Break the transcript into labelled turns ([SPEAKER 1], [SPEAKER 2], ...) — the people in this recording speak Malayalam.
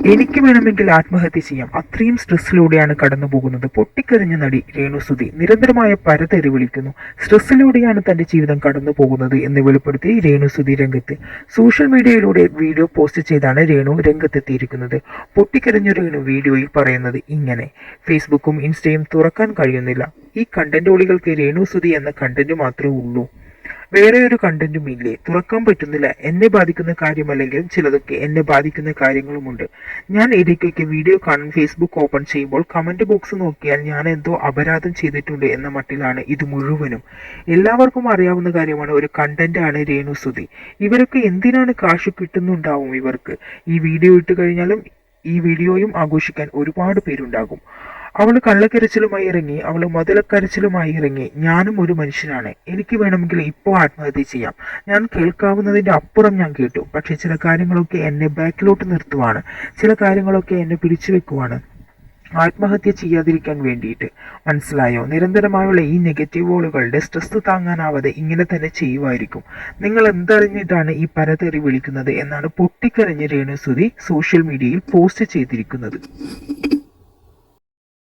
[SPEAKER 1] എനിക്ക് വേണമെങ്കിൽ ആത്മഹത്യ ചെയ്യാം, അത്രയും സ്ട്രെസ്സിലൂടെയാണ് കടന്നു പോകുന്നത്. പൊട്ടിക്കരഞ്ഞ നടി രേണുസുതി നിരന്തരമായ പരതെറി വിളിക്കുന്നു. സ്ട്രെസ്സിലൂടെയാണ് തന്റെ ജീവിതം കടന്നു പോകുന്നത് എന്ന് വെളിപ്പെടുത്തി രേണുസുതി രംഗത്ത്. സോഷ്യൽ മീഡിയയിലൂടെ വീഡിയോ പോസ്റ്റ് ചെയ്താണ് രേണു രംഗത്തെത്തിയിരിക്കുന്നത്. പൊട്ടിക്കരഞ്ഞ രേണു വീഡിയോയിൽ പറയുന്നത് ഇങ്ങനെ: ഫേസ്ബുക്കും ഇൻസ്റ്റയും തുറക്കാൻ കഴിയുന്നില്ല. ഈ കണ്ടന്റോളികൾക്ക് രേണുസുതി എന്ന കണ്ടന്റ് മാത്രമേ ഉള്ളൂ. വേറെ ഒരു കണ്ടന്റും ഇല്ലേ? തുറക്കാൻ പറ്റുന്നില്ല. എന്നെ ബാധിക്കുന്ന കാര്യമല്ലെങ്കിലും ചിലതൊക്കെ എന്നെ ബാധിക്കുന്ന കാര്യങ്ങളുമുണ്ട്. ഞാൻ ഇടയ്ക്കൊക്കെ വീഡിയോ കാണാൻ ഫേസ്ബുക്ക് ഓപ്പൺ ചെയ്യുമ്പോൾ കമന്റ് ബോക്സ് നോക്കിയാൽ ഞാൻ എന്തോ അപരാധം ചെയ്തിട്ടുണ്ട് എന്ന മട്ടിലാണ് ഇത് മുഴുവനും. എല്ലാവർക്കും അറിയാവുന്ന കാര്യമാണ്, ഒരു കണ്ടന്റ് ആണ് രേണുസുതി. ഇവരൊക്കെ എന്തിനാണ് കാശ് കിട്ടുന്നുണ്ടാവും ഇവർക്ക്? ഈ വീഡിയോ ഇട്ട് കഴിഞ്ഞാലും ഈ വീഡിയോയും ആഘോഷിക്കാൻ ഒരുപാട് പേരുണ്ടാകും. അവൾ കള്ളക്കരച്ചിലുമായി ഇറങ്ങി, അവൾ മുതലക്കരച്ചിലുമായി ഇറങ്ങി. ഞാനും ഒരു മനുഷ്യനാണ്, എനിക്ക് വേണമെങ്കിൽ ഇപ്പോൾ ആത്മഹത്യ ചെയ്യാം. ഞാൻ കേൾക്കാവുന്നതിൻ്റെ അപ്പുറം ഞാൻ കേട്ടു. പക്ഷെ ചില കാര്യങ്ങളൊക്കെ എന്നെ ബാക്കിലോട്ട് നിർത്തുവാണ്, ചില കാര്യങ്ങളൊക്കെ എന്നെ പിടിച്ചു വെക്കുവാണ് ആത്മഹത്യ ചെയ്യാതിരിക്കാൻ വേണ്ടിയിട്ട്. മനസ്സിലായോ? നിരന്തരമായുള്ള ഈ നെഗറ്റീവ് വോളുകളുടെ സ്ട്രെസ് താങ്ങാനാവാതെ ഇങ്ങനെ തന്നെ ചെയ്യുമായിരിക്കും. നിങ്ങൾ എന്തറിഞ്ഞിട്ടാണ് ഈ പരതെറി വിളിക്കുന്നത് എന്നാണ് പൊട്ടിക്കരഞ്ഞ് രേണുസുതി സോഷ്യൽ മീഡിയയിൽ പോസ്റ്റ് ചെയ്തിരിക്കുന്നത്.